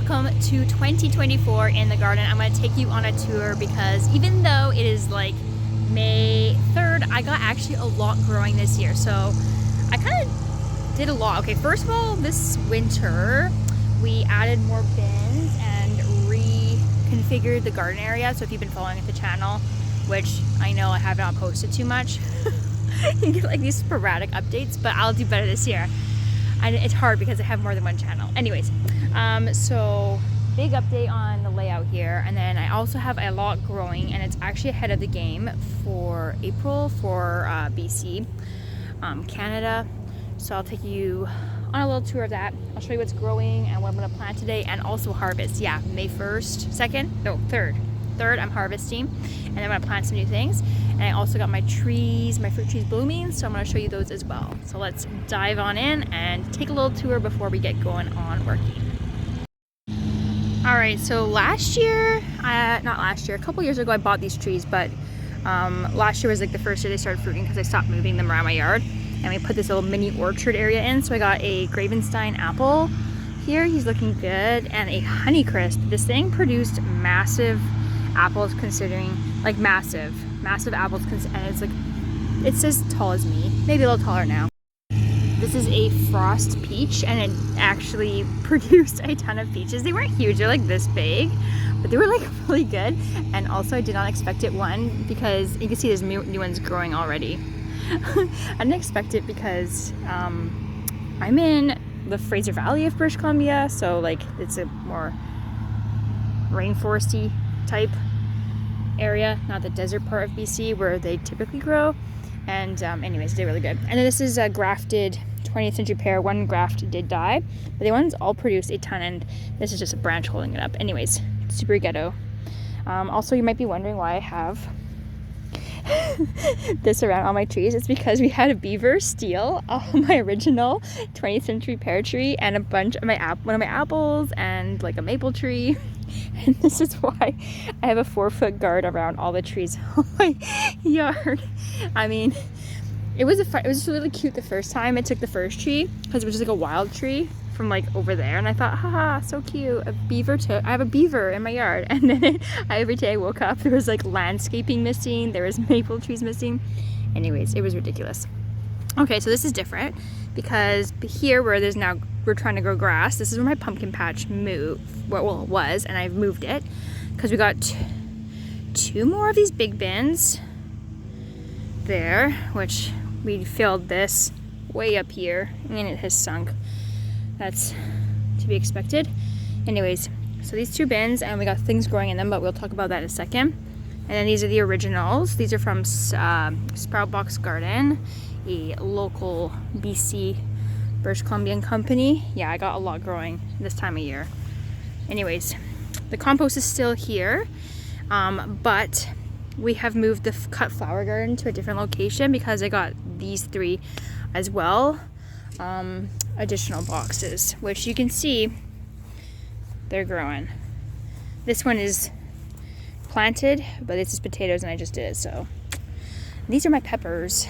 welcome to 2024 in the garden. I'm going to take you on a tour because even though it is like May 3rd, I got actually a lot growing this year. So I kind of did a lot. Okay, first of all, this winter we added more bins and reconfigured the garden area. So if you've been following the channel, which I know I have not posted too much, you get like these sporadic updates, but I'll do better this year. And it's hard because I have more than one channel. Anyways, so big update on the layout here. And then I also have a lot growing, and it's actually ahead of the game for April for BC, Canada. So I'll take you on a little tour of that. I'll show you what's growing and what I'm gonna plant today, and also harvest. Yeah, May 1st, 2nd, no, 3rd. 3rd, I'm harvesting, and then I'm gonna plant some new things. And I also got my trees, my fruit trees blooming, so I'm gonna show you those as well. So let's dive on in and take a little tour before we get going on working. All right, so last year, not last year, a couple years ago I bought these trees, but last year was like the first year they started fruiting because I stopped moving them around my yard. And we put this little mini orchard area in, so I got a Gravenstein apple here, he's looking good, and a Honeycrisp. This thing produced massive apples, considering like massive apples, and it's like, it's as tall as me, maybe a little taller now. This is a frost peach, and it actually produced a ton of peaches. They weren't huge, they're like this big, but they were like really good. And also I did not expect it, one, because you can see there's new ones growing already. I didn't expect it because I'm in the Fraser Valley of British Columbia, so like it's a more rainforesty type area, not the desert part of BC where they typically grow. And anyways, they're really good. And then this is a grafted 20th century pear. One graft did die, but the ones all produce a ton, and this is just a branch holding it up. Anyways, super ghetto. Also, you might be wondering why I have this around all my trees. It's because we had a beaver steal all my original 20th century pear tree and a bunch of one of my apples and like a maple tree. And this is why I have a 4-foot guard around all the trees on my yard. I mean, it was just really cute the first time. It took the first tree because it was just like a wild tree from like over there, and I thought, haha, so cute. I have a beaver in my yard. And then every day I woke up, there was like landscaping missing, there was maple trees missing. Anyways, it was ridiculous. Okay, so this is different because here where there's now, we're trying to grow grass, this is where my pumpkin patch was, and I've moved it because we got two more of these big bins there, which we filled this way up here, and it has sunk. That's to be expected. Anyways, so these 2 bins, and we got things growing in them, but we'll talk about that in a second. And then these are the originals. These are from Sprout Box Garden, a local BC British Columbian company. Yeah, I got a lot growing this time of year. Anyways, the compost is still here, but we have moved the cut flower garden to a different location because I got these 3 as well. Additional boxes, which you can see they're growing. This one is planted, but this is potatoes, and I just did it. So these are my peppers,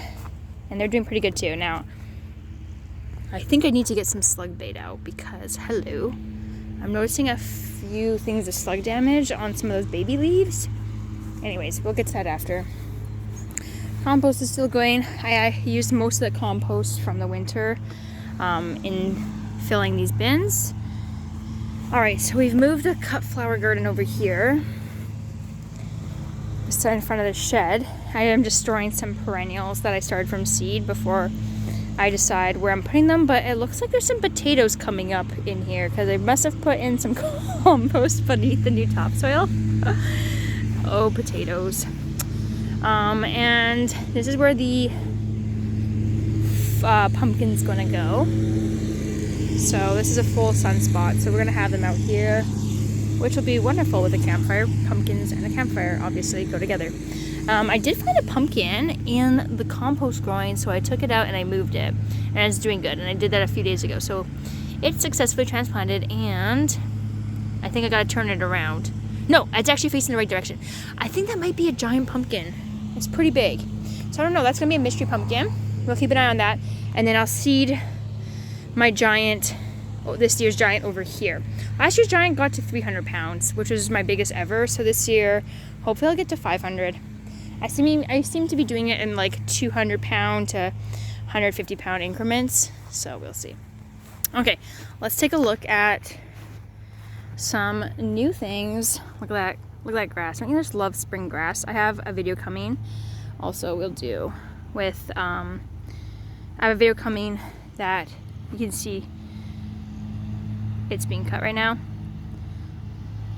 and they're doing pretty good too. Now I think I need to get some slug bait out because, hello, I'm noticing a few things of slug damage on some of those baby leaves. Anyways, we'll get to that after. Compost is still going. I used most of the compost from the winter in filling these bins. All right, so we've moved the cut flower garden over here, just in front of the shed. I am just storing some perennials that I started from seed before I decide where I'm putting them, but it looks like there's some potatoes coming up in here because I must have put in some compost beneath the new topsoil. Oh, potatoes. And this is where the pumpkin's gonna go. So this is a full sun spot, so we're gonna have them out here, which will be wonderful with a campfire. Pumpkins and a campfire obviously go together. I did find a pumpkin in the compost growing, so I took it out and I moved it, and it's doing good, and I did that a few days ago. So it's successfully transplanted, and I think I gotta turn it around. No, it's actually facing the right direction. I think that might be a giant pumpkin. It's pretty big. So I don't know, that's gonna be a mystery pumpkin. We'll keep an eye on that. And then I'll seed my giant this year's giant over here. Last year's giant got to 300 pounds, which was my biggest ever. So this year, hopefully I'll get to 500. I seem to be doing it in like 200 pound to 150 pound increments. So we'll see. Okay, let's take a look at some new things. Look at that grass. Don't you just love spring grass? I have a video coming. Also, we'll do with I have a video coming that you can see it's being cut right now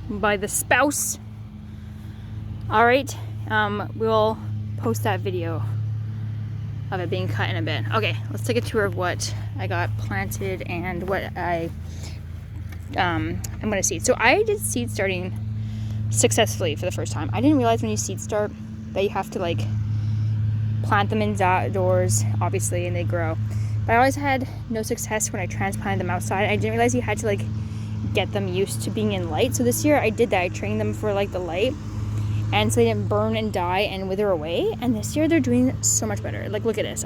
by the spouse. All right, we'll post that video of it being cut in a bit. Okay, let's take a tour of what I got planted and what I'm gonna seed. So I did seed starting successfully for the first time. I didn't realize when you seed start that you have to like plant them indoors, obviously, and they grow. But I always had no success when I transplanted them outside. I didn't realize you had to like get them used to being in light. So this year I did that. I trained them for like the light, and so they didn't burn and die and wither away. And this year they're doing so much better. Like, look at this.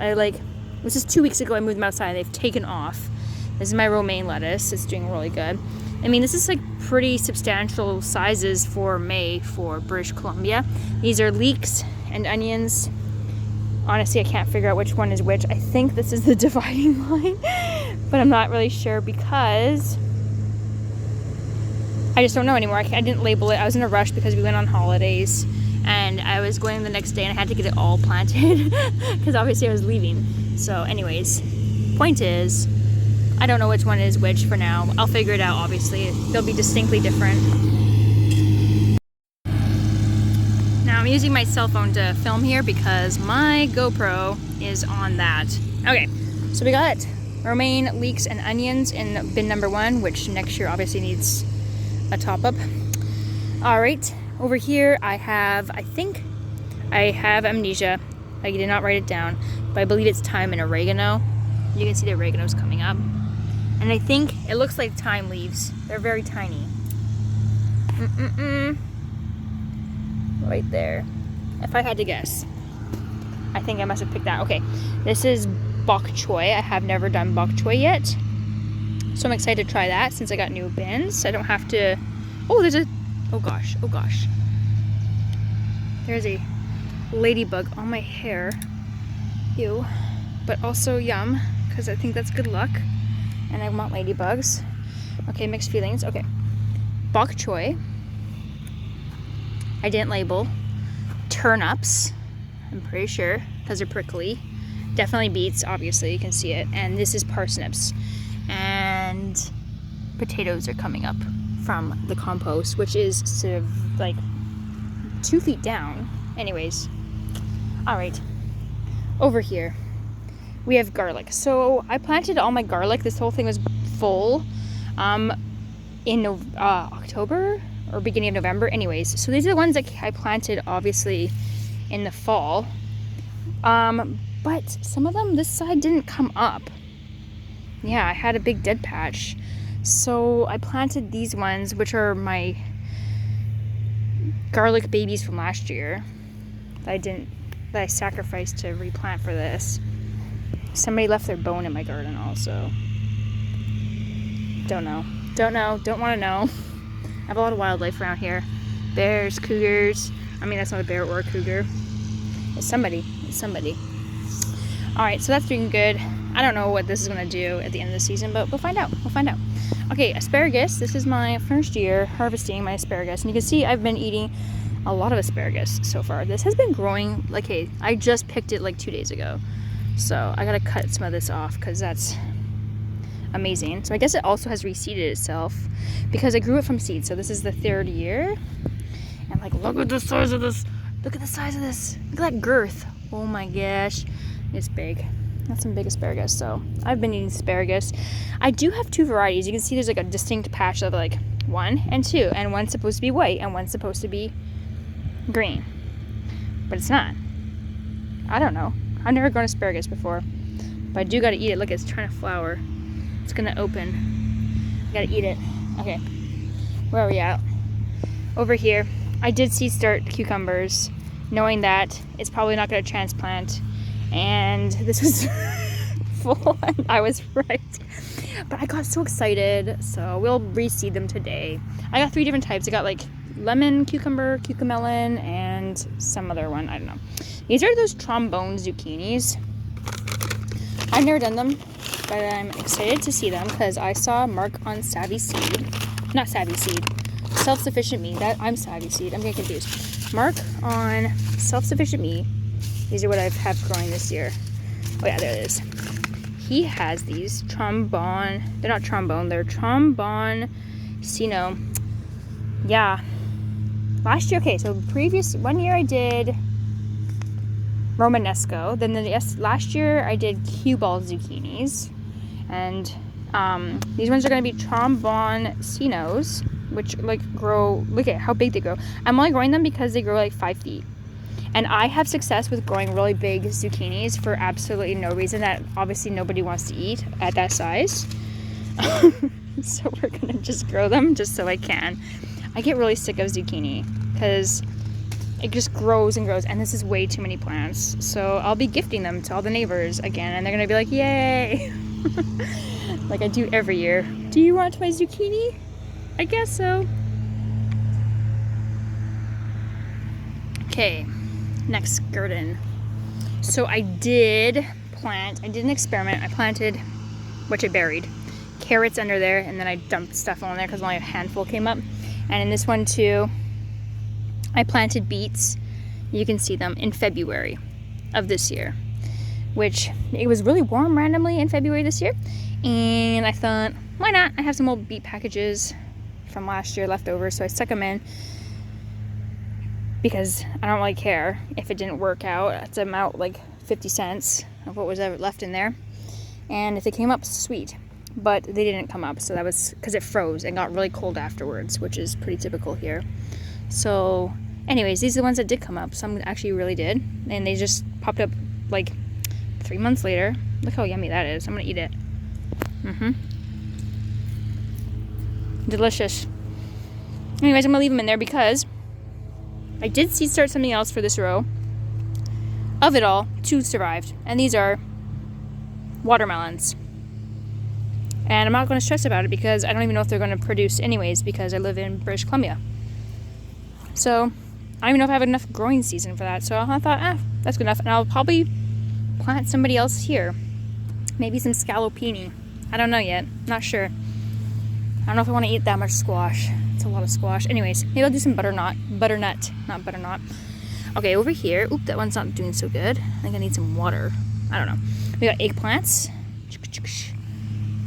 This is 2 weeks ago I moved them outside and they've taken off. This is my romaine lettuce. It's doing really good. I mean, this is like pretty substantial sizes for May for British Columbia. These are leeks and onions. Honestly, I can't figure out which one is which. I think this is the dividing line, but I'm not really sure because I just don't know anymore. I didn't label it. I was in a rush because we went on holidays and I was going the next day and I had to get it all planted because obviously I was leaving. So anyways, point is, I don't know which one is which for now. I'll figure it out, obviously. They'll be distinctly different. Now I'm using my cell phone to film here because my GoPro is on that. Okay, so we got romaine, leeks, and onions in bin number 1, which next year obviously needs a top up. All right, over here I have amnesia. I did not write it down, but I believe it's thyme and oregano. You can see the oregano's coming up. And I think it looks like thyme leaves. They're very tiny. Right there. If I had to guess, I think I must have picked that. Okay, this is bok choy. I have never done bok choy yet, so I'm excited to try that since I got new bins. I don't have to. Oh, oh gosh. There's a ladybug on my hair. Ew. But also yum, because I think that's good luck. And I want ladybugs. Okay, mixed feelings. Okay. Bok choy. I didn't label. Turnips. I'm pretty sure, because they're prickly. Definitely beets, obviously, you can see it. And this is parsnips. And potatoes are coming up from the compost, which is sort of like 2 feet down. Anyways. Alright. Over here, we have garlic. So I planted all my garlic. This whole thing was full in October or beginning of November. Anyways, so these are the ones that I planted obviously in the fall. But some of them, this side didn't come up. Yeah, I had a big dead patch. So I planted these ones, which are my garlic babies from last year that I sacrificed to replant for this. Somebody left their bone in my garden also. Don't want to know. I have a lot of wildlife around here. Bears, cougars. I mean, that's not a bear or a cougar. It's somebody. Alright, so that's doing good. I don't know what this is going to do at the end of the season, but we'll find out. Okay, asparagus. This is my first year harvesting my asparagus. And you can see I've been eating a lot of asparagus so far. This has been growing like, hey, I just picked it like 2 days ago. So I gotta cut some of this off because that's amazing. So I guess it also has reseeded itself because I grew it from seed. So this is the 3rd year. And like, look at the size of this. Look at the size of this. Look at that girth. Oh my gosh. It's big. That's some big asparagus. So I've been eating asparagus. I do have 2 varieties. You can see there's like a distinct patch of like 1 and 2. And one's supposed to be white and one's supposed to be green. But it's not. I don't know. I've never grown asparagus before. But I do gotta eat it. Look, it's trying to flower. It's gonna open. I gotta eat it. Okay. Where are we at? Over here. I did seed start cucumbers, knowing that it's probably not gonna transplant. And this was full, and I was right. But I got so excited, so we'll reseed them today. I got 3 different types. I got like lemon cucumber, cucamelon, and some other one. I don't know. These are those trombone zucchinis. I've never done them, but I'm excited to see them because I saw Mark on Savvy Seed. Not Savvy Seed. Self-Sufficient Me. I'm Savvy Seed. I'm getting confused. Mark on Self-Sufficient Me. These are what I've had growing this year. Oh yeah, there it is. He has these trombone. They're not trombone. They're trombone Sino. Yeah. Last year, okay, so one year I did Romanesco. Then last year I did cue ball zucchinis. And these ones are going to be trombone Sinos, which like grow, look at how big they grow. I'm only growing them because they grow like 5 feet. And I have success with growing really big zucchinis for absolutely no reason that obviously nobody wants to eat at that size. So we're going to just grow them just so I can. I get really sick of zucchini because it just grows and grows, and this is way too many plants. So I'll be gifting them to all the neighbors again, and they're going to be like, yay! Like I do every year. Do you want my zucchini? I guess so. Okay, next garden. So I did an experiment. I planted, which I buried, carrots under there, and then I dumped stuff on there because only a handful came up. And in this one too, I planted beets. You can see them in February of this year, which it was really warm randomly in February this year. And I thought, why not? I have some old beet packages from last year left over, so I stuck them in because I don't really care if it didn't work out. It's about like 50 cents of what was ever left in there. And if they came up, sweet. But they didn't come up, so that was because it froze and got really cold afterwards, which is pretty typical here. So anyways, these are the ones that did come up. Some actually really did, and they just popped up like 3 months later. Look how yummy that is. I'm gonna eat it. Delicious. Anyways, I'm gonna leave them in there because I did start something else for this row. Of it all, 2 survived, and these are watermelons. And I'm not going to stress about it because I don't even know if they're going to produce anyways because I live in British Columbia. So I don't even know if I have enough growing season for that. So I thought, that's good enough. And I'll probably plant somebody else here. Maybe some scallopini. I don't know yet. Not sure. I don't know if I want to eat that much squash. It's a lot of squash. Anyways, maybe I'll do some butternut, not butternut. Okay, over here. Oop, that one's not doing so good. I think I need some water. I don't know. We got eggplants.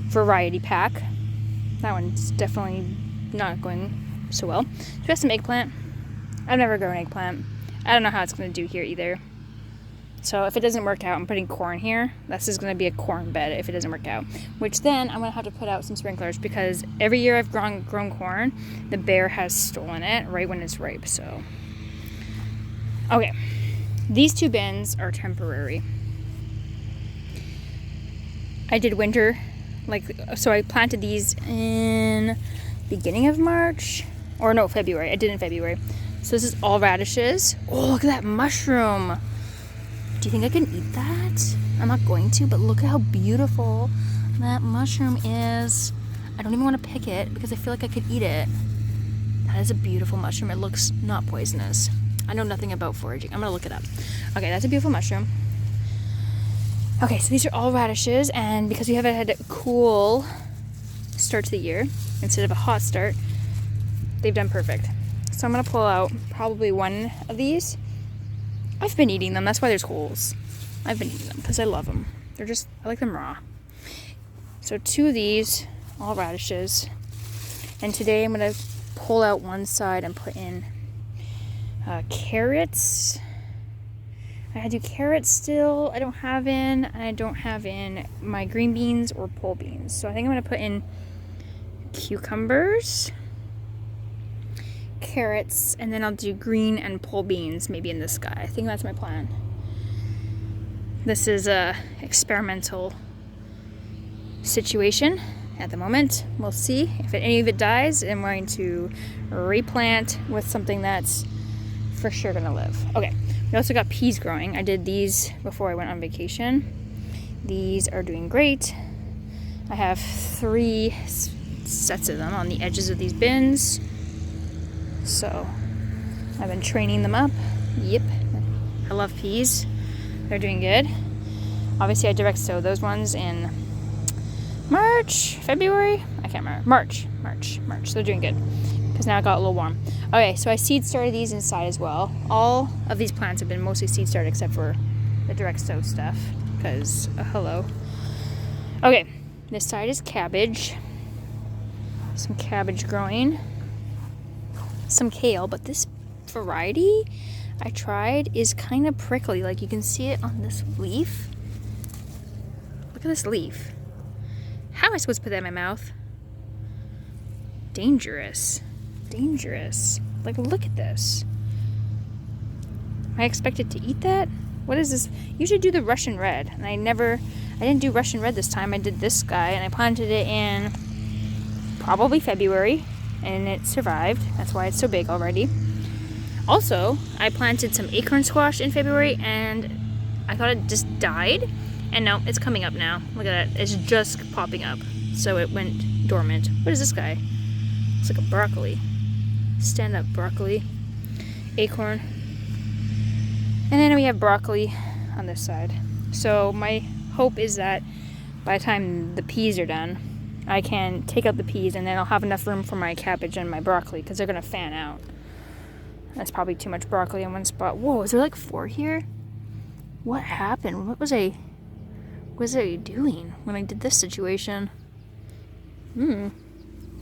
Variety pack. That one's definitely not going so well. So we got some eggplant. I've never grown eggplant. I don't know how it's going to do here either. So if it doesn't work out, I'm putting corn here. This is going to be a corn bed if it doesn't work out. Which then I'm going to have to put out some sprinklers because every year I've grown corn, the bear has stolen it right when it's ripe. So, okay. These 2 bins are temporary. I did winter. So I planted these in beginning of March, or no, February. I did in February. So this is all radishes. Oh, look at that mushroom. Do you think I can eat that? I'm not going to, but look at how beautiful that mushroom is. I don't even want to pick it because I feel like I could eat it. That is a beautiful mushroom. It looks not poisonous. I know nothing about foraging. I'm going to look it up. Okay, that's a beautiful mushroom. Okay, so these are all radishes, and because we haven't had a cool start to the year instead of a hot start, they've done perfect. So I'm going to pull out probably one of these. I've been eating them. That's why there's holes. I've been eating them because I love them. I like them raw. So 2 of these, all radishes. And today I'm going to pull out one side and put in carrots. I do carrots still. I don't have in my green beans or pole beans. So I think I'm going to put in cucumbers, carrots, and then I'll do green and pole beans maybe in this guy. I think that's my plan. This is a experimental situation at the moment. We'll see if any of it dies. I'm going to replant with something that's for sure going to live. Okay. We also got peas growing. I did these before I went on vacation. These are doing great. I have 3 sets of them on the edges of these bins. So I've been training them up. Yep. I love peas. They're doing good. Obviously I direct sow those ones in March, February? I can't remember. March. They're doing good. Because now it got a little warm. Okay, so I seed started these inside as well. All of these plants have been mostly seed started except for the direct sow stuff. Because, hello. Okay, this side is cabbage. Some cabbage growing. Some kale, but this variety I tried is kind of prickly. Like you can see it on this leaf. Look at this leaf. How am I supposed to put that in my mouth? Dangerous. Like, look at this. Am I expected to eat that? What is this? You should do the Russian red. And I didn't do Russian red this time. I did this guy, and I planted it in probably February, and it survived. That's why it's so big already. Also, I planted some acorn squash in February, and I thought it just died. And no, it's coming up now. Look at that. It's just popping up. So it went dormant. What is this guy? It's like a broccoli. Stand up broccoli. Acorn. And then we have broccoli on this side. So my hope is that by the time the peas are done, I can take out the peas and then I'll have enough room for my cabbage and my broccoli because they're going to fan out. That's probably too much broccoli in one spot. Whoa, is there like 4 here? What happened? What was I doing when I did this situation?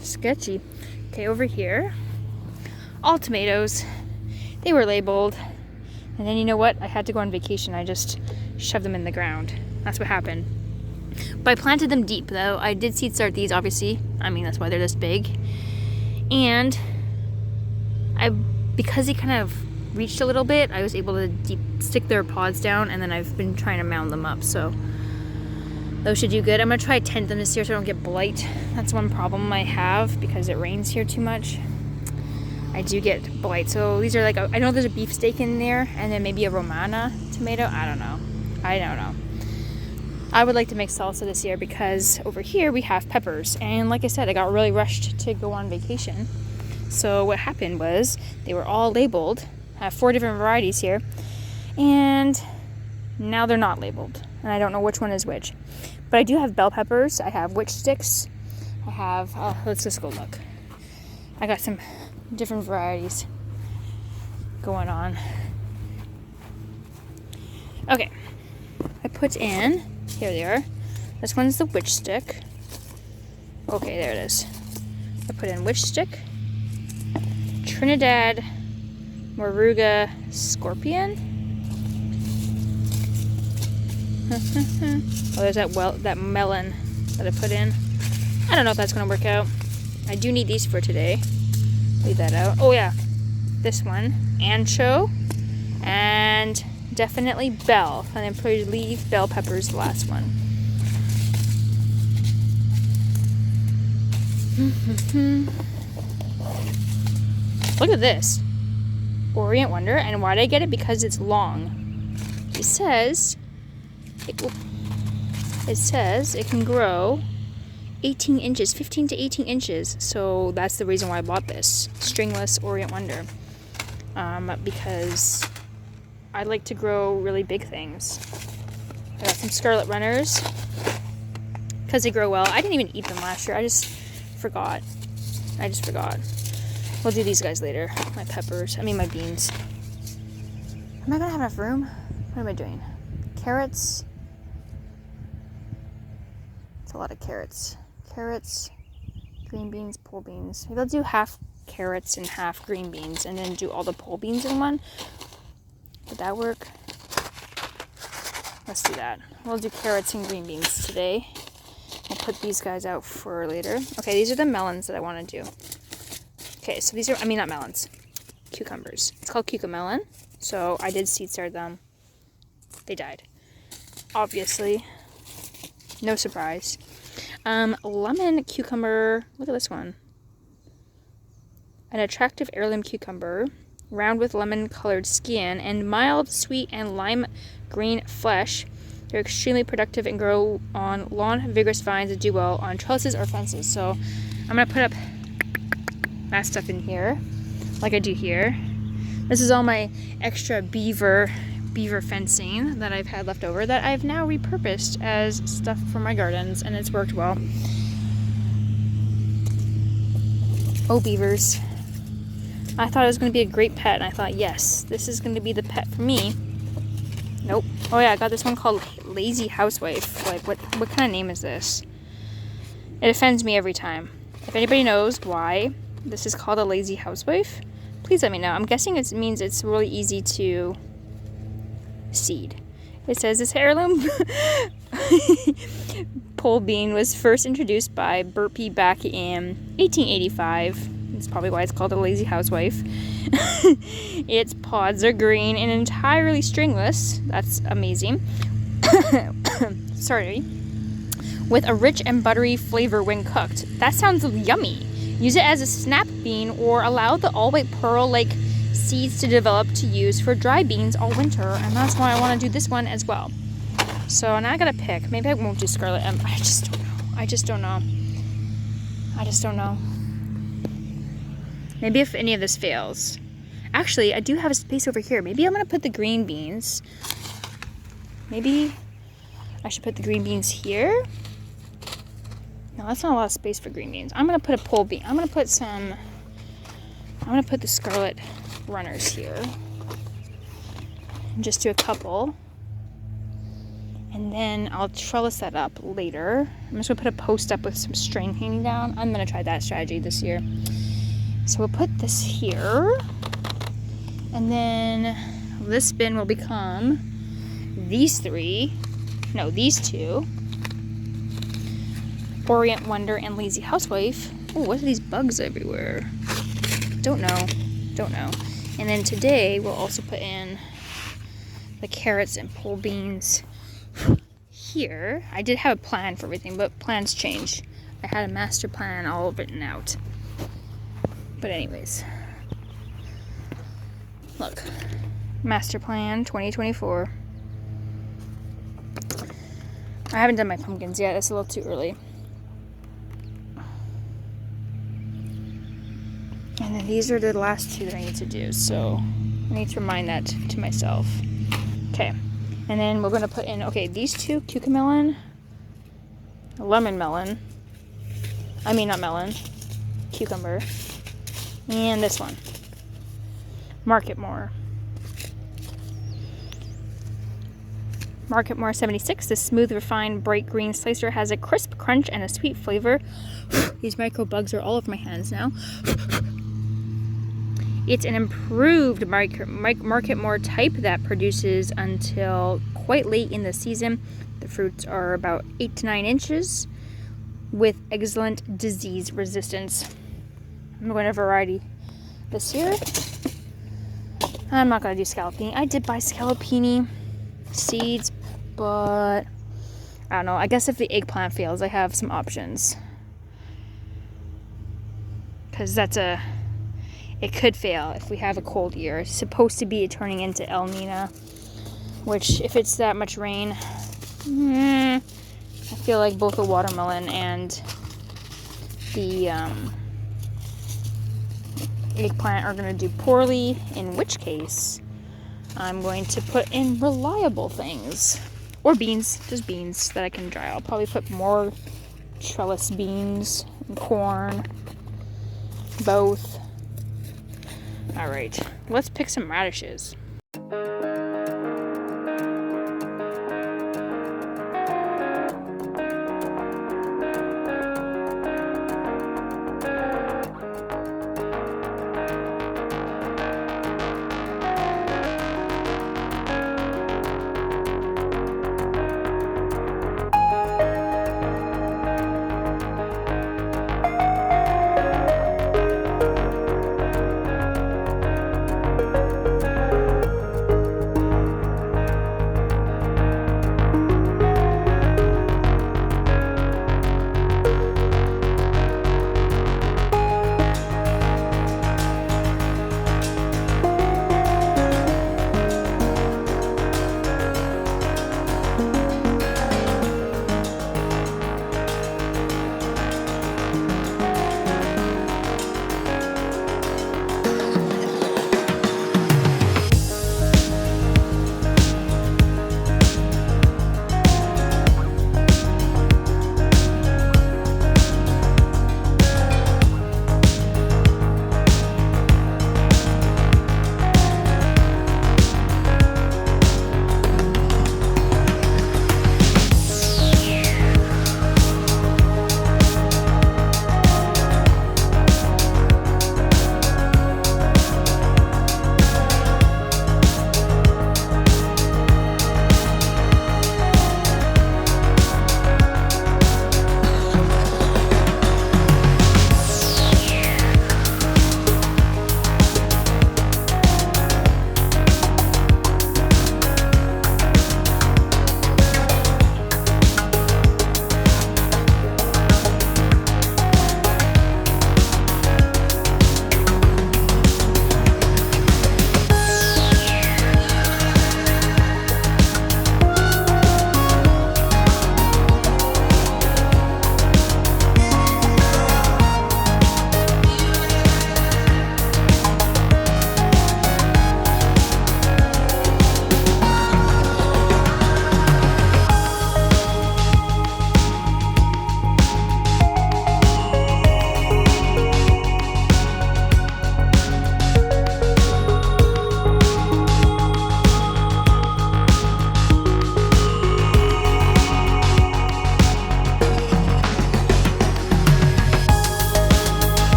Sketchy. Okay, over here, all tomatoes. They were labeled. And then you know what? I had to go on vacation. I just shoved them in the ground. That's what happened. But I planted them deep, though. I did seed start these, obviously. I mean, that's why they're this big. And because they kind of reached a little bit, I was able to stick their pods down, and then I've been trying to mound them up. So those should do good. I'm going to try to tent them this year so I don't get blight. That's one problem I have because it rains here too much. I do get blight. So these are like, I know there's a beefsteak in there and then maybe a Romana tomato. I don't know. I would like to make salsa this year because over here we have peppers. And like I said, I got really rushed to go on vacation. So what happened was they were all labeled. I have 4 different varieties here. And now they're not labeled. And I don't know which one is which. But I do have bell peppers. I have witch sticks. I have, let's just go look. I got some different varieties going on. Okay. I put in, here they are. This one's the witch stick. Okay, there it is. I put in witch stick. Trinidad Moruga Scorpion. Oh, there's that melon that I put in. I don't know if that's going to work out. I do need these for today. Leave that out. Oh yeah, this one, ancho, and definitely bell. And then probably leave bell peppers the last one. Look at this, Orient Wonder. And why did I get it? Because it's long. It says it can grow 18 inches, 15 to 18 inches. So that's the reason why I bought this stringless Orient Wonder. Because I like to grow really big things. I got some Scarlet Runners because they grow well. I didn't even eat them last year. I just forgot. We'll do these guys later. My beans. Am I gonna have enough room? What am I doing? Carrots. It's a lot of carrots. Carrots, green beans, pole beans. Maybe I'll do half carrots and half green beans and then do all the pole beans in one. Would that work? Let's do that. We'll do carrots and green beans today. I'll put these guys out for later. Okay, these are the melons that I want to do. Okay, so these are, not melons, cucumbers. It's called cucamelon. So I did seed start them. They died. Obviously. No surprise. Lemon cucumber. Look at this one. An attractive heirloom cucumber, round with lemon-colored skin and mild, sweet, and lime green flesh. They're extremely productive and grow on lawn. Vigorous vines that do well on trellises or fences. So I'm going to put up that stuff in here, like I do here. This is all my extra beaver fencing that I've had left over that I've now repurposed as stuff for my gardens, and it's worked well. Oh, beavers. I thought it was going to be a great pet, and I thought, yes, this is going to be the pet for me. Nope. Oh yeah, I got this one called Lazy Housewife. Like, what kind of name is this? It offends me every time. If anybody knows why this is called a Lazy Housewife, please let me know. I'm guessing it means it's really easy to seed. It says this heirloom pole bean was first introduced by Burpee back in 1885. That's probably why it's called a Lazy Housewife. Its pods are green and entirely stringless. That's amazing. Sorry. With a rich and buttery flavor when cooked. That sounds yummy. Use it as a snap bean or allow the all-white pearl-like seeds to develop to use for dry beans all winter. And that's why I want to do this one as well. So now I gotta pick. Maybe I won't do Scarlet M. I just don't know. Maybe if any of this fails. Actually, I do have a space over here. Maybe I'm gonna put the green beans. Maybe I should put the green beans here. No, that's not a lot of space for green beans. I'm gonna put a pole bean. I'm gonna put the scarlet runners here. And just do a couple. And then I'll trellis that up later. I'm just gonna put a post up with some string hanging down. I'm gonna try that strategy this year. So we'll put this here. And then this bin will become these two. Orient Wonder and Lazy Housewife. Oh, what are these bugs everywhere? Don't know. And then today we'll also put in the carrots and pole beans here. I did have a plan for everything, but plans change. I had a master plan all written out. But anyways. Look. Master plan 2024. I haven't done my pumpkins yet. It's a little too early. And then these are the last two that I need to do, so I need to remind that to myself. Okay, and then we're going to put in, these two, cucumber, lemon melon, cucumber, and this one, Marketmore 76. This smooth, refined, bright green slicer has a crisp crunch and a sweet flavor. These micro bugs are all over my hands now. It's an improved Marketmore type that produces until quite late in the season. The fruits are about 8 to 9 inches with excellent disease resistance. I'm going to variety this year. I'm not going to do scallopini. I did buy scallopini seeds, but I don't know. I guess if the eggplant fails, I have some options. Because it could fail if we have a cold year. It's supposed to be turning into El Nino, which if it's that much rain, I feel like both the watermelon and the eggplant are going to do poorly, in which case I'm going to put in reliable things. Or beans, just beans that I can dry. I'll probably put more trellis beans and corn, both. Alright, let's pick some radishes.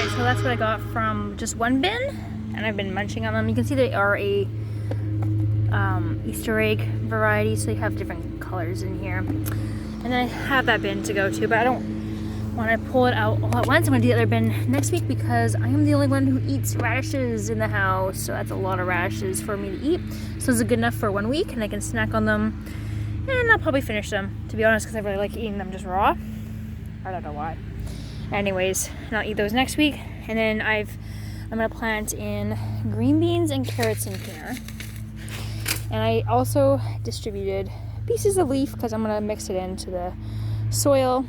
Alright, so that's what I got from just one bin, and I've been munching on them. You can see they are a Easter egg variety, so they have different colors in here. And I have that bin to go to, but I don't want to pull it out all at once. I'm going to do the other bin next week because I am the only one who eats radishes in the house, so that's a lot of radishes for me to eat. So this is good enough for 1 week, and I can snack on them, and I'll probably finish them, to be honest, because I really like eating them just raw. I don't know why. Anyways, and I'll eat those next week, and then I'm going to plant in green beans and carrots in here. And I also distributed pieces of leaf because I'm going to mix it into the soil.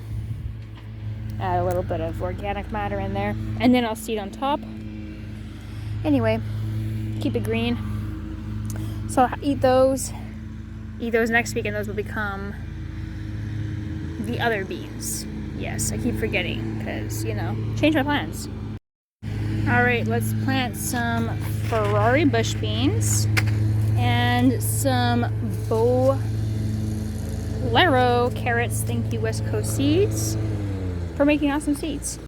Add a little bit of organic matter in there. And then I'll seed on top. Anyway, keep it green. So I'll eat those next week, and those will become the other beans. Yes, I keep forgetting because, change my plans. Alright, let's plant some Ferrari bush beans and some Bolero carrots. Thank you, West Coast Seeds, for making awesome seeds.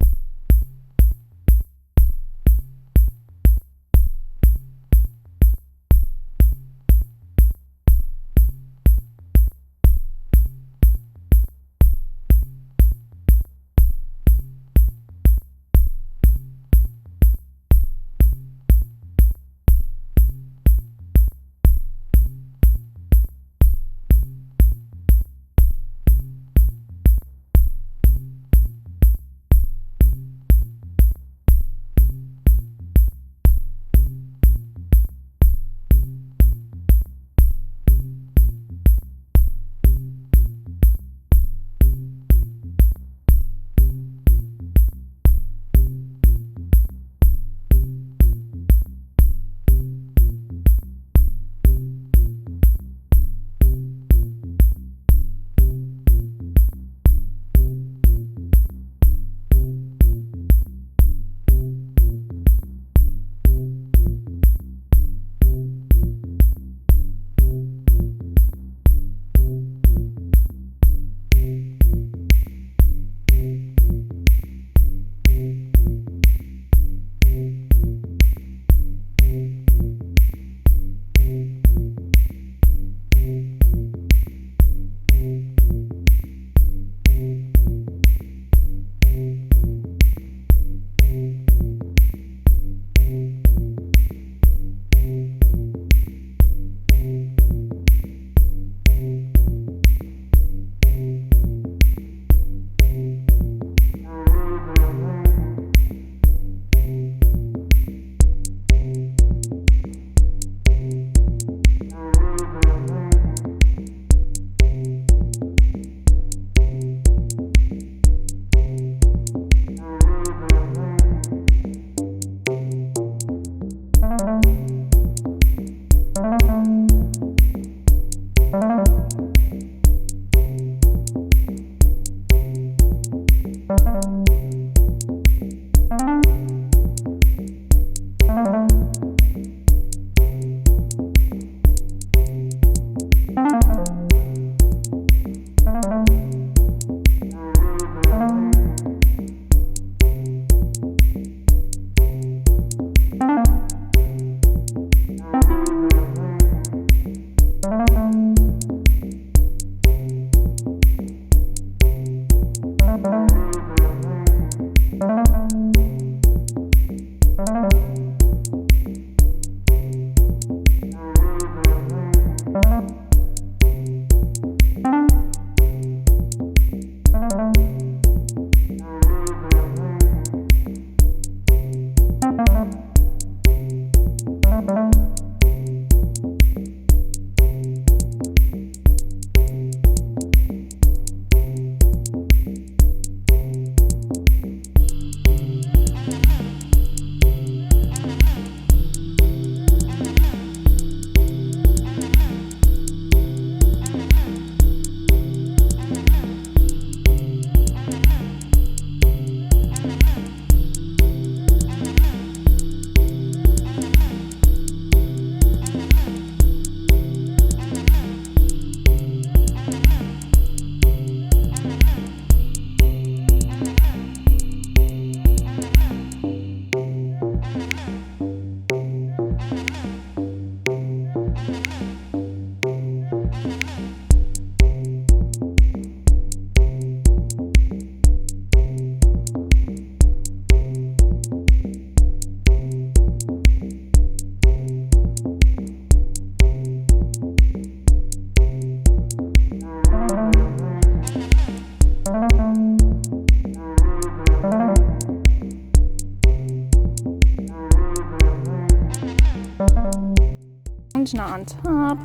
ground, not on top.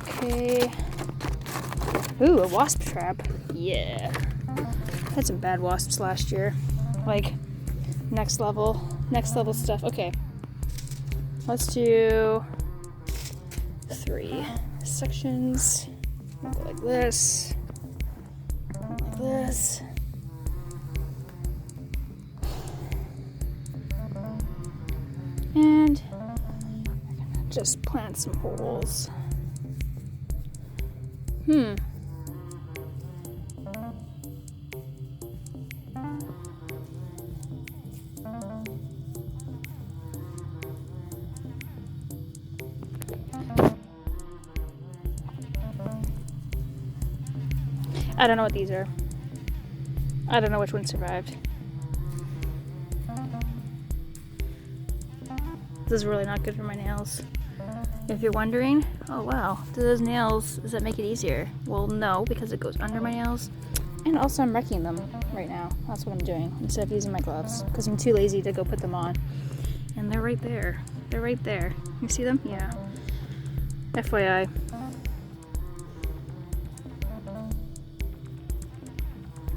Okay. Ooh, a wasp trap. Yeah. Had some bad wasps last year. Like, next level stuff. Okay. Let's do 3 sections. Go like this. Like this. And just plant some holes. I don't know what these are. I don't know which one survived. This is really not good for my nails. If you're wondering, oh wow, do those nails, does that make it easier? Well, no, because it goes under my nails. And also I'm wrecking them right now. That's what I'm doing, instead of using my gloves, because I'm too lazy to go put them on. And they're right there. They're right there. You see them? Yeah. FYI.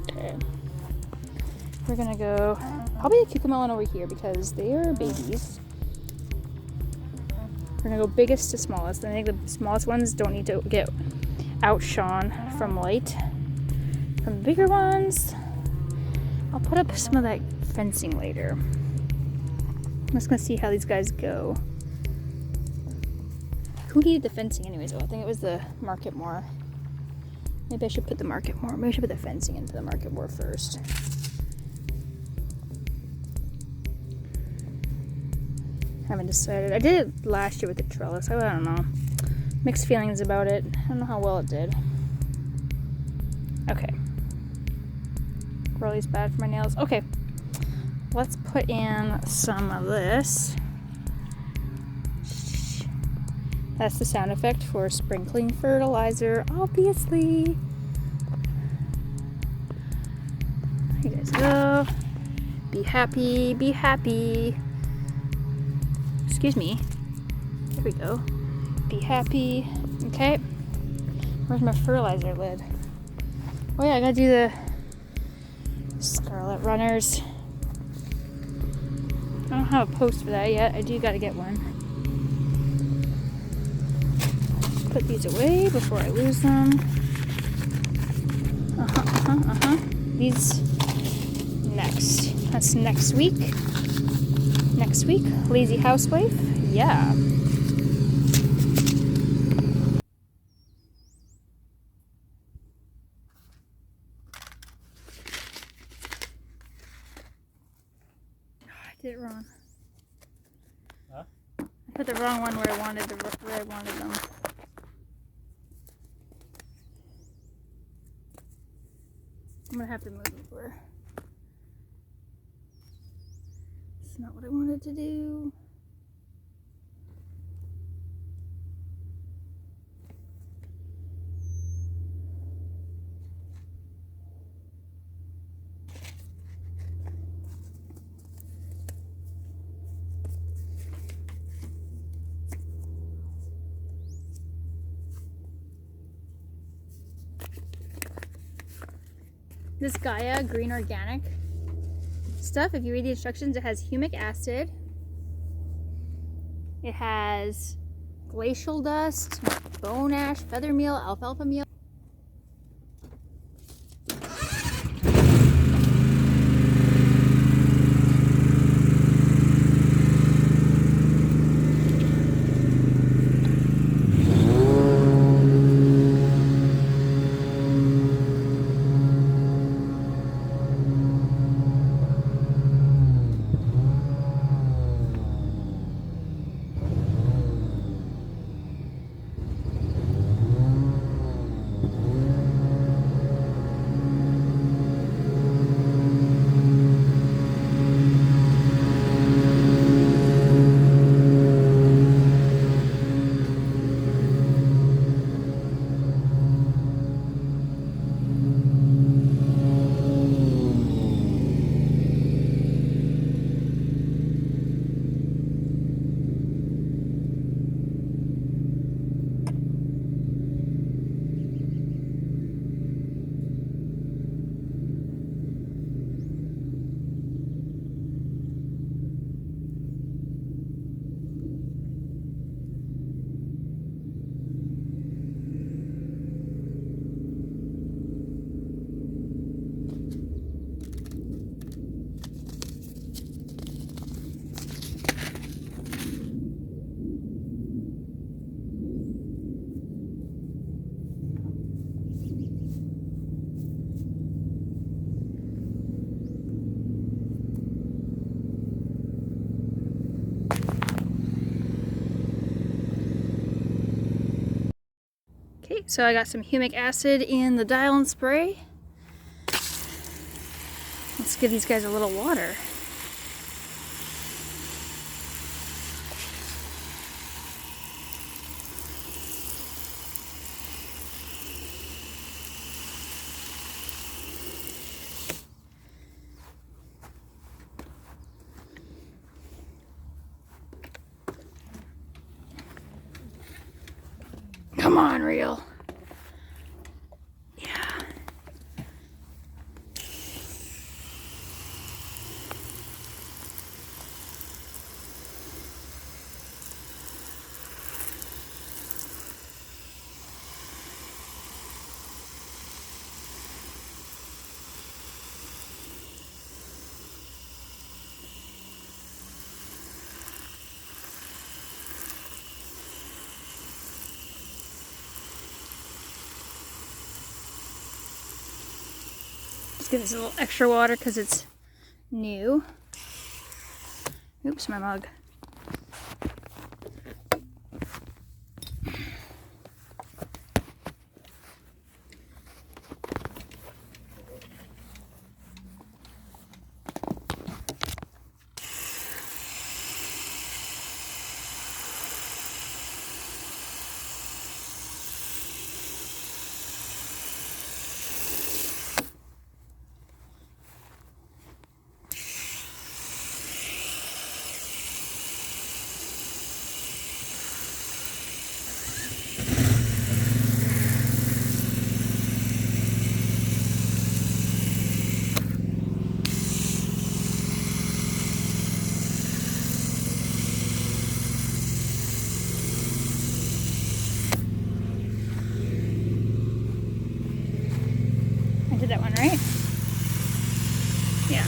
Okay. We're gonna go probably a cucamelon over here because they are babies. We're gonna go biggest to smallest. I think the smallest ones don't need to get outshone from light. From the bigger ones, I'll put up some of that fencing later. I'm just gonna see how these guys go. Who needed the fencing anyways? Oh, I think it was the market more. Maybe I should put the market more. Maybe I should put the fencing into the market more first. Haven't decided. I did it last year with the trellis. I don't know. Mixed feelings about it. I don't know how well it did. Okay. Really bad for my nails. Okay. Let's put in some of this. That's the sound effect for sprinkling fertilizer, obviously. Here you guys go. Be happy, be happy. Excuse me. There we go. Be happy. Okay. Where's my fertilizer lid? Oh yeah, I gotta do the Scarlet Runners. I don't have a post for that yet. I do gotta get one. Put these away before I lose them. These next. That's next week. Next week, lazy housewife. Yeah. I did it wrong. Huh? I put the wrong one where I wanted them. I'm gonna have to move it where it's not what I wanted to do. This Gaia green organic stuff, if you read the instructions, it has humic acid, it has glacial dust, bone ash, feather meal, alfalfa meal. So I got some humic acid in the dial and spray. Let's give these guys a little water. Come on, reel. Yeah. Let's give this a little extra water because it's new. Oops, my mug. I did that one right? Yeah.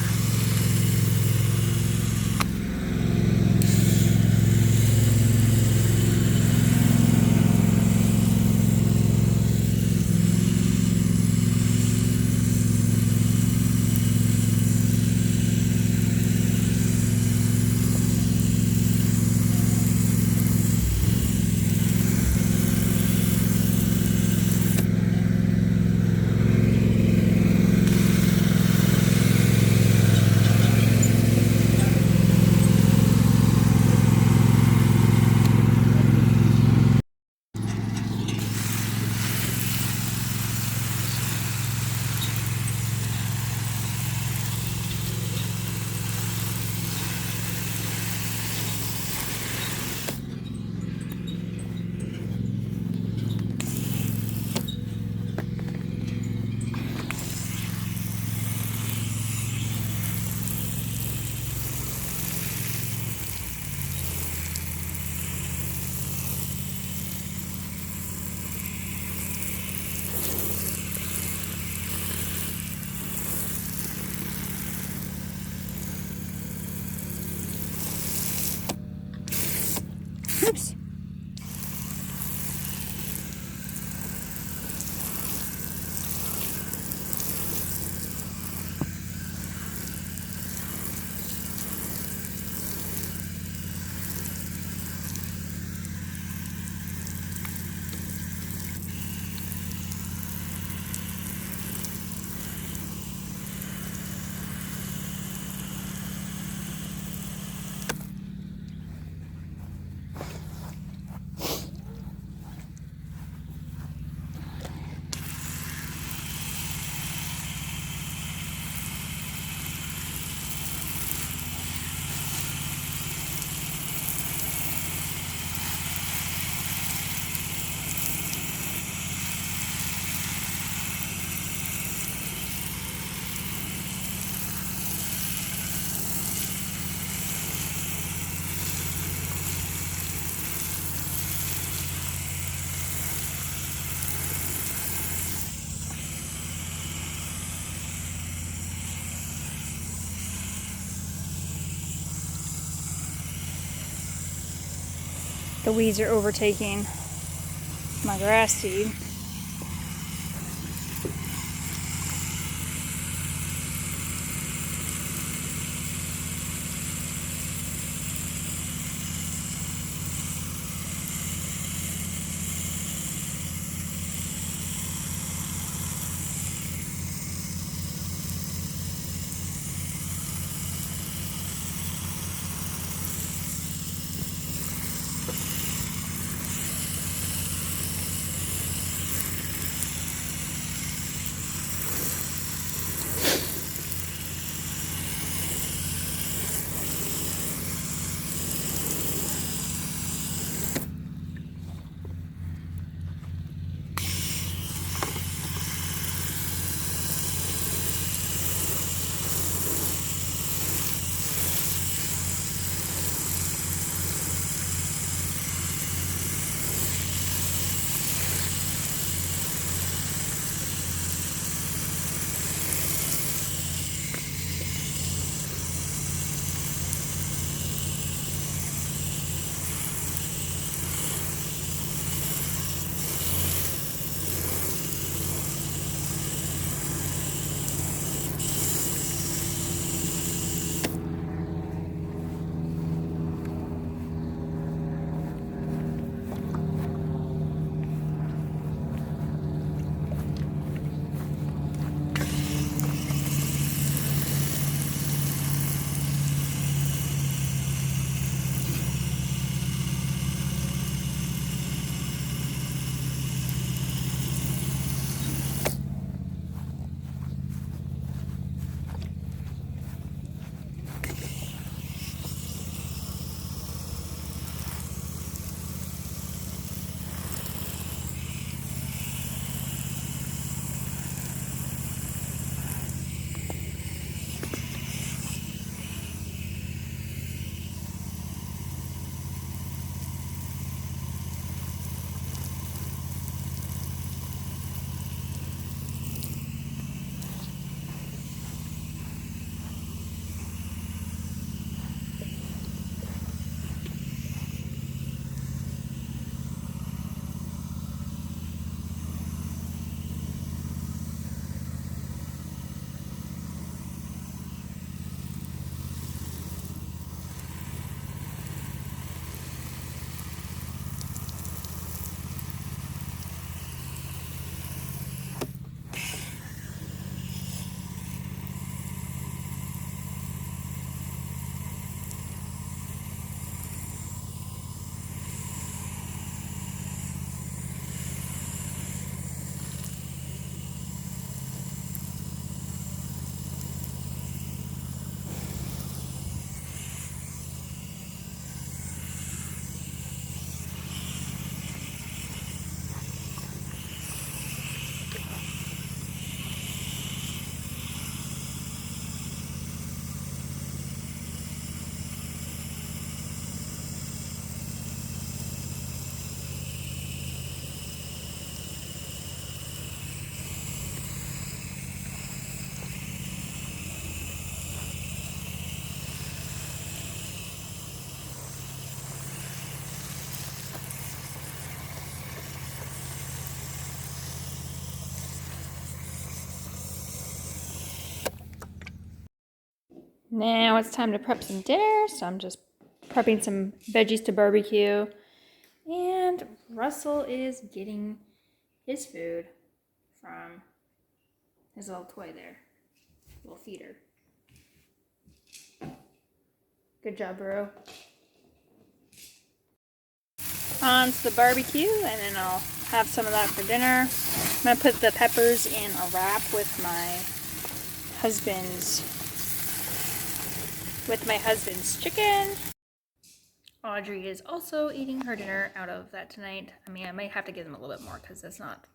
Oops. The weeds are overtaking my grass seed. Now it's time to prep some dinner, so I'm just prepping some veggies to barbecue. And Russell is getting his food from his little toy there, little feeder. Good job, bro. On to the barbecue, and then I'll have some of that for dinner. I'm gonna put the peppers in a wrap with my husband's chicken. Audrey is also eating her dinner out of that tonight. I mean, I might have to give them a little bit more because that's not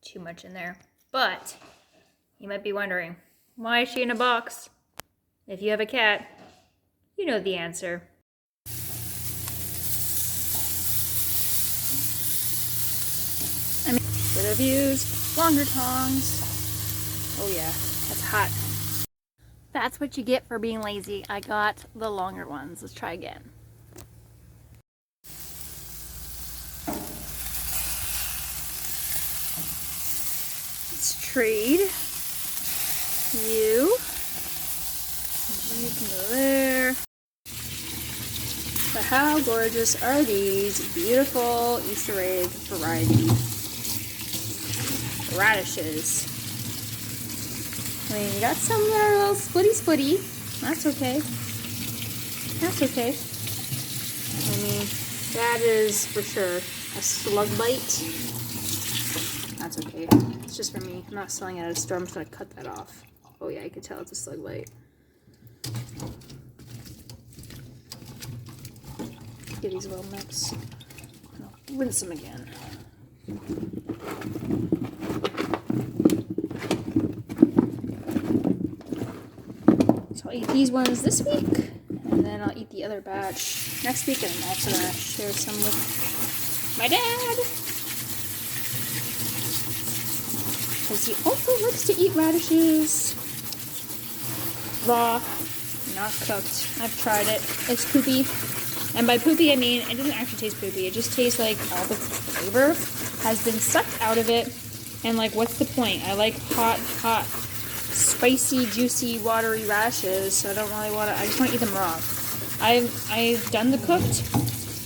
too much in there. But you might be wondering, why is she in a box? If you have a cat, you know the answer. I mean, should have used longer tongs. Oh yeah, that's hot. That's what you get for being lazy. I got the longer ones. Let's try again. Let's trade. You can go there. But how gorgeous are these beautiful Easter egg variety radishes? I mean, you got some that are a little splitty. That's okay. That's okay. I mean, that is for sure a slug bite. That's okay. It's just for me. I'm not selling it at a store. I'm just gonna cut that off. Oh yeah, I can tell it's a slug bite. Get these well mixed. And I'll rinse them again. So I'll eat these ones this week, and then I'll eat the other batch next week, and I'm also gonna share some with my dad, because he also likes to eat radishes raw, not cooked. I've tried it. It's poopy. And by poopy, I mean it doesn't actually taste poopy. It just tastes like all the flavor has been sucked out of it. And like, what's the point? I like hot, spicy, juicy, watery radishes. So I don't really want to. I just want to eat them raw. I've done the cooked.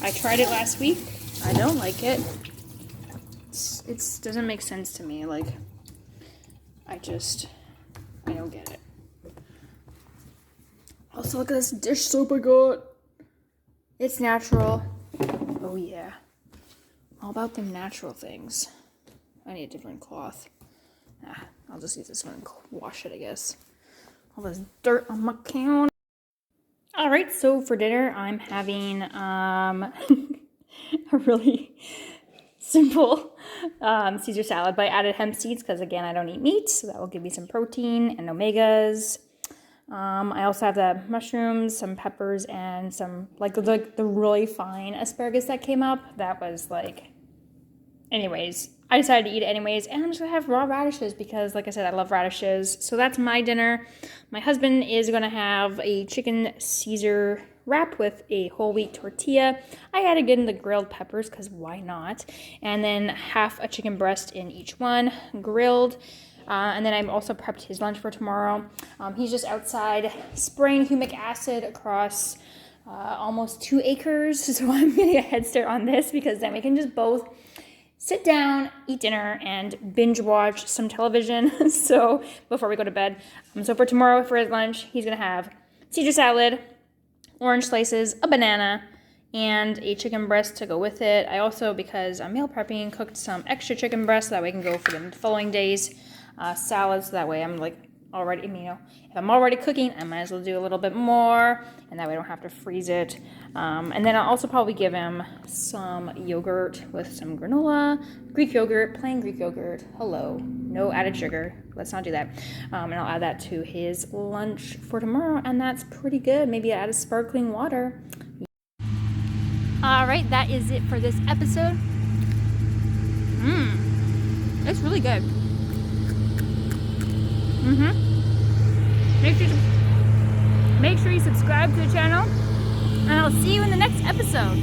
I tried it last week. I don't like it. It doesn't make sense to me. Like, I don't get it. Also, look at this dish soap I got. It's natural. Oh yeah. All about them natural things. I need a different cloth. I'll just use this one and wash it, I guess. All this dirt on my counter. Alright, so for dinner I'm having a really simple Caesar salad, but I added hemp seeds because again I don't eat meat, so that will give me some protein and omegas. I also have the mushrooms, some peppers, and some, like, the really fine asparagus that came up. That was, like, anyways, I decided to eat it anyways, and I'm just going to have raw radishes because, like I said, I love radishes. So that's my dinner. My husband is going to have a chicken Caesar wrap with a whole wheat tortilla. I added in the grilled peppers because why not? And then half a chicken breast in each one, grilled. And then I've also prepped his lunch for tomorrow. He's just outside spraying humic acid across almost 2 acres. So I'm getting a head start on this because then we can just both sit down, eat dinner, and binge watch some television. So before we go to bed. So for tomorrow, for his lunch, he's going to have Caesar salad, orange slices, a banana, and a chicken breast to go with it. I also, because I'm meal prepping, cooked some extra chicken breast so that way I can go for the following days. Salads, so that way I'm like already, if I'm already cooking, I might as well do a little bit more, and that way I don't have to freeze it. And then I'll also probably give him some yogurt with some granola, Greek yogurt, plain Greek yogurt. Hello, no added sugar. Let's not do that. And I'll add that to his lunch for tomorrow, and that's pretty good. Maybe add a sparkling water. All right, that is it for this episode. It's really good. Make sure you subscribe to the channel, and I'll see you in the next episode.